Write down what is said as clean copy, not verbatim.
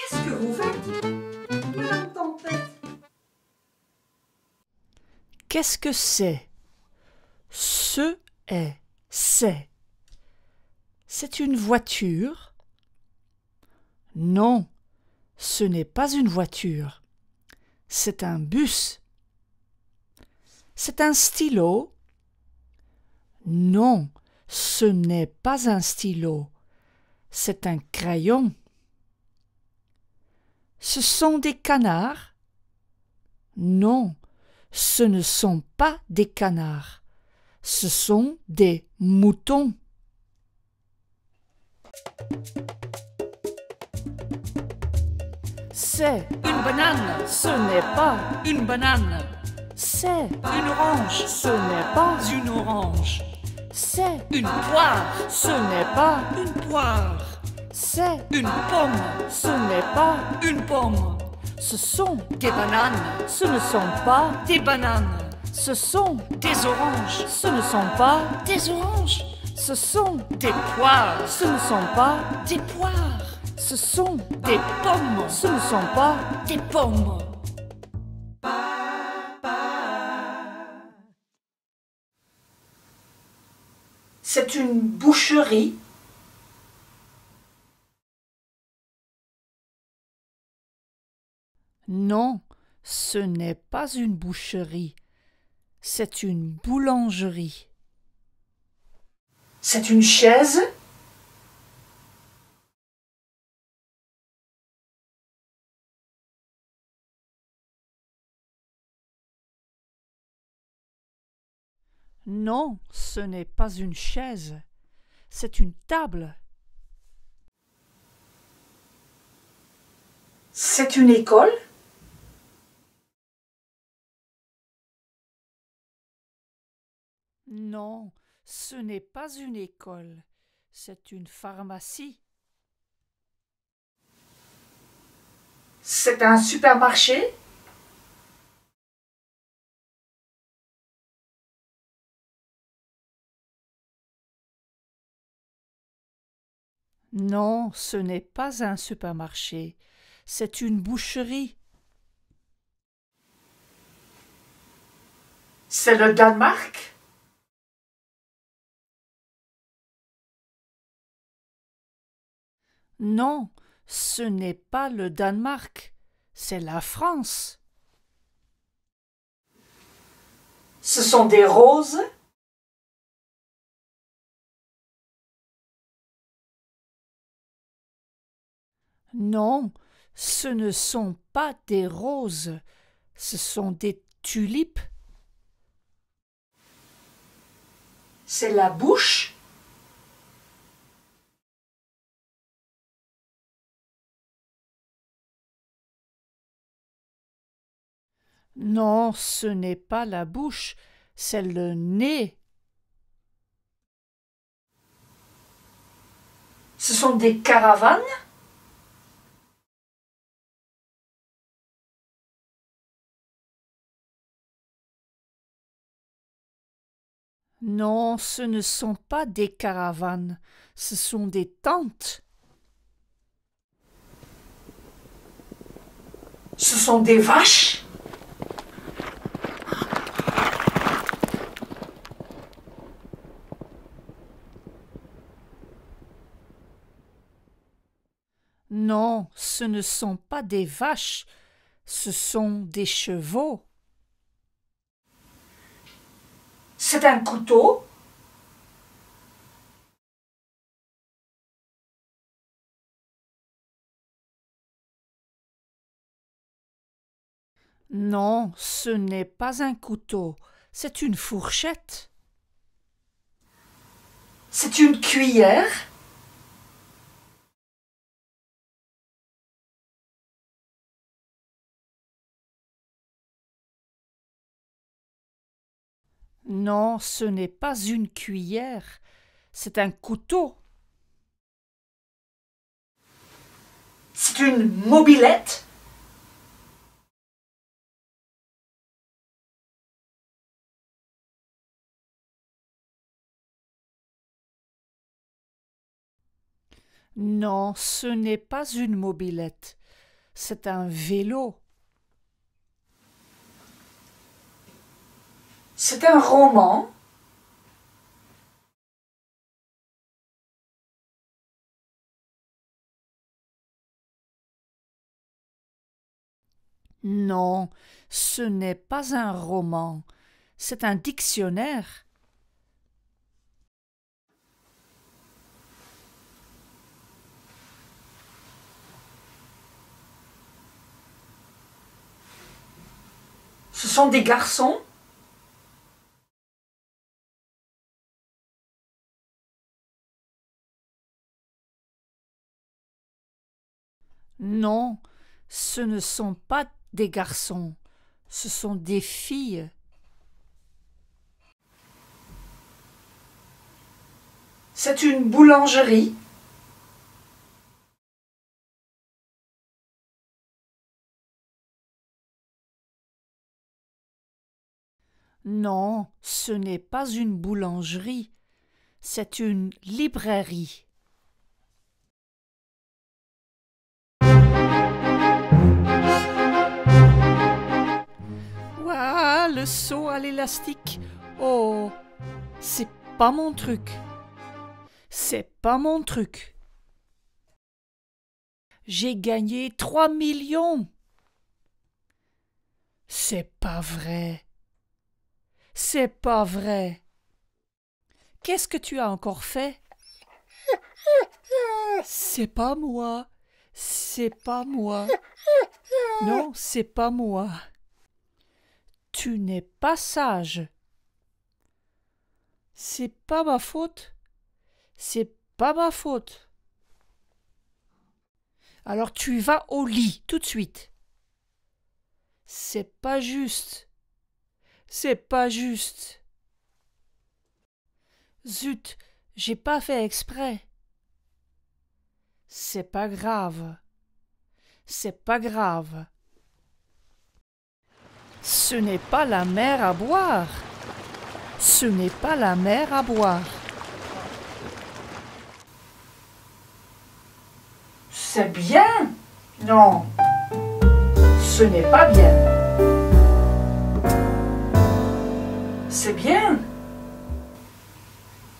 Qu'est-ce que vous faites, Madame Tempête? Qu'est-ce que c'est? Ce est, c'est. C'est une voiture? Non, ce n'est pas une voiture. C'est un bus. C'est un stylo? Non, ce n'est pas un stylo. C'est un crayon. Ce sont des canards? Non, ce ne sont pas des canards. Ce sont des moutons. C'est une banane, ce n'est pas une banane. C'est une orange, ce n'est pas une orange. C'est une poire, ce n'est pas une poire. C'est une pomme, ce n'est pas une pomme. Ce sont des bananes, ce ne sont pas des bananes. Ce sont des oranges, ce ne sont pas des oranges. Ce sont des poires, ce ne sont pas des poires. Ce sont des pommes, ce ne sont pas des pommes. C'est une boucherie. Non, ce n'est pas une boucherie. C'est une boulangerie. C'est une chaise. Non, ce n'est pas une chaise. C'est une table. C'est une école. Non, ce n'est pas une école. C'est une pharmacie. C'est un supermarché. Non, ce n'est pas un supermarché. C'est une boucherie. C'est le Danemark. Non, ce n'est pas le Danemark. C'est la France. Ce sont des roses. Non, ce ne sont pas des roses. Ce sont des tulipes. C'est la bouche. Non, ce n'est pas la bouche, c'est le nez. Ce sont des caravanes. Non, ce ne sont pas des caravanes, ce sont des tentes. Ce sont des vaches. Non, ce ne sont pas des vaches, ce sont des chevaux. C'est un couteau. Non, ce n'est pas un couteau, c'est une fourchette. C'est une cuillère. Non, ce n'est pas une cuillère, c'est un couteau. C'est une mobilette. Non, ce n'est pas une mobilette, c'est un vélo. C'est un roman. Non, ce n'est pas un roman, c'est un dictionnaire. Ce sont des garçons. Non, ce ne sont pas des garçons, ce sont des filles. C'est une boulangerie. Non, ce n'est pas une boulangerie, c'est une librairie. Ouah, le saut à l'élastique. Oh, c'est pas mon truc. C'est pas mon truc. J'ai gagné 3 millions. C'est pas vrai. C'est pas vrai. Qu'est-ce que tu as encore fait? C'est pas moi. C'est pas moi. Non, c'est pas moi. Tu n'es pas sage. C'est pas ma faute. C'est pas ma faute. Alors tu vas au lit tout de suite. C'est pas juste. C'est pas juste. Zut, j'ai pas fait exprès. C'est pas grave. C'est pas grave. Ce n'est pas la mer à boire. Ce n'est pas la mer à boire. C'est bien. Non, ce n'est pas bien. C'est bien.